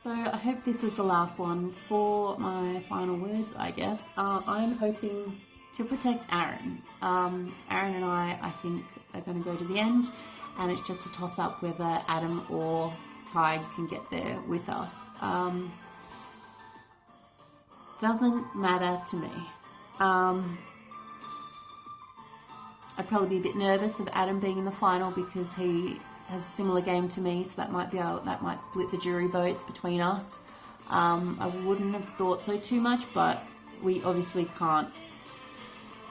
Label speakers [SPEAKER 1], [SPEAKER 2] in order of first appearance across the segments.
[SPEAKER 1] So I hope this is the last one. For my final words, I guess, I'm hoping to protect Aaron. Aaron and I think, are going to go to the end, and it's just a toss-up whether Adam or Tig can get there with us. Doesn't matter to me. I'd probably be a bit nervous of Adam being in the final because he has a similar game to me, so that might split the jury votes between us. I wouldn't have thought so too much, but we obviously can't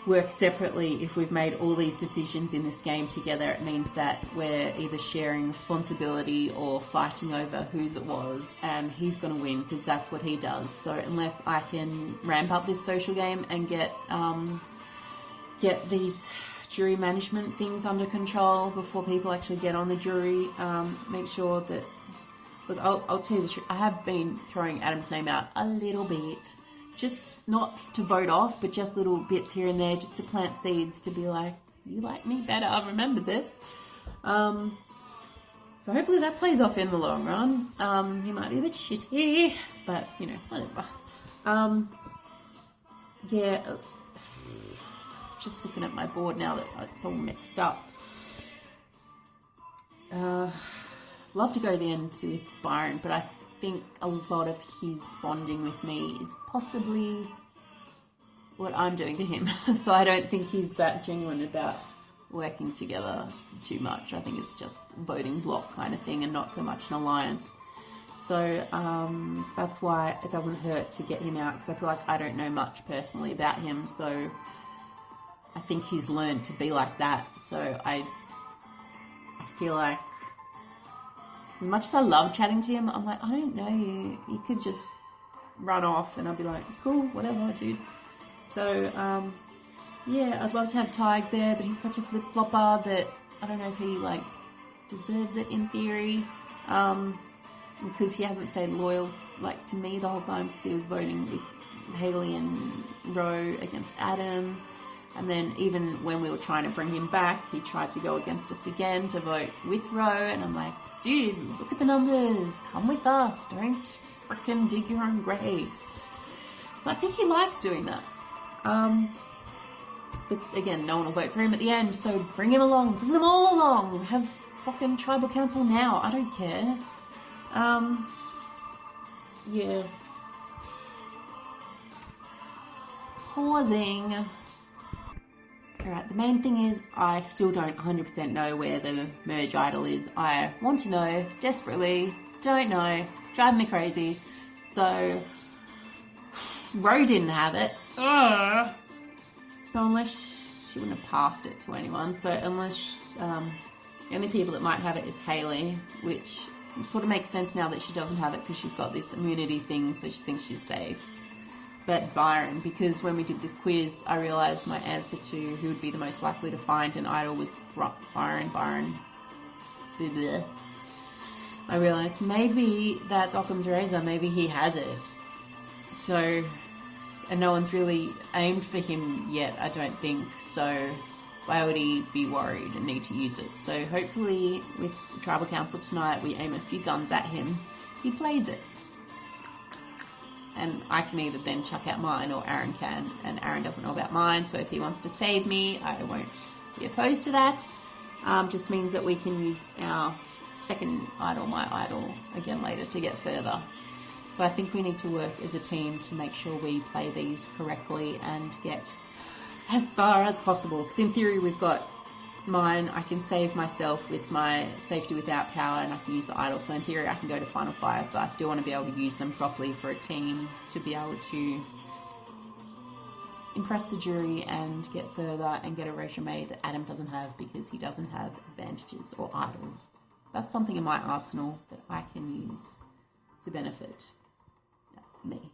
[SPEAKER 1] work separately. If we've made all these decisions in this game together, it means that we're either sharing responsibility or fighting over whose it was, and he's going to win because that's what he does. So unless I can ramp up this social game and get these jury management things under control before people actually get on the jury, make sure that, look, I'll tell you the truth, I have been throwing Adam's name out a little bit, just not to vote off, but just little bits here and there, just to plant seeds to be like, you like me better, I remember this. So hopefully that plays off in the long run. He might be a bit shitty, but, you know, whatever. Yeah, just looking at my board now that it's all mixed up. Love to go to the end with Byron, but I think a lot of his bonding with me is possibly what I'm doing to him. So I don't think he's that genuine about working together too much. I think it's just voting block kind of thing and not so much an alliance. So that's why it doesn't hurt to get him out, because I feel like I don't know much personally about him. So I think he's learned to be like that. So I feel like, as much as I love chatting to him, I'm like, I don't know you. You could just run off, and I'll be like, cool, whatever, dude. So, yeah, I'd love to have Tig there, but he's such a flip-flopper that I don't know if he, like, deserves it in theory. Because he hasn't stayed loyal, like, to me the whole time, because he was voting with Haley and Ro against Adam. And then even when we were trying to bring him back, he tried to go against us again to vote with Ro. And I'm like, dude, look at the numbers. Come with us. Don't frickin' dig your own grave. So I think he likes doing that. But again, no one will vote for him at the end. So bring him along. Bring them all along. Have fucking tribal council now. I don't care. Yeah. Pausing. Alright, the main thing is I still don't 100% know where the merge idol is. I want to know, desperately, don't know, driving me crazy. So, Ro didn't have it. So unless she wouldn't have passed it to anyone, so unless, the only people that might have it is Haley, which sort of makes sense now that she doesn't have it because she's got this immunity thing, so she thinks she's safe. But Byron, because when we did this quiz, I realised my answer to who would be the most likely to find an idol was Byron. Blah, blah. I realised maybe that's Occam's razor, maybe he has it. So, and no one's really aimed for him yet, I don't think, so why would he be worried and need to use it? So hopefully with Tribal Council tonight, we aim a few guns at him, he plays it. And I can either then chuck out mine or Aaron can, and Aaron doesn't know about mine, so if he wants to save me, I won't be opposed to that. Just means that we can use our second idol, my idol, again later to get further. So I think we need to work as a team to make sure we play these correctly and get as far as possible. Because in theory we've got mine, I can save myself with my safety without power, and I can use the idol. So in theory I can go to final 5, but I still want to be able to use them properly for a team to be able to impress the jury and get further and get a resume that Adam doesn't have because he doesn't have advantages or idols. So that's something in my arsenal that I can use to benefit me.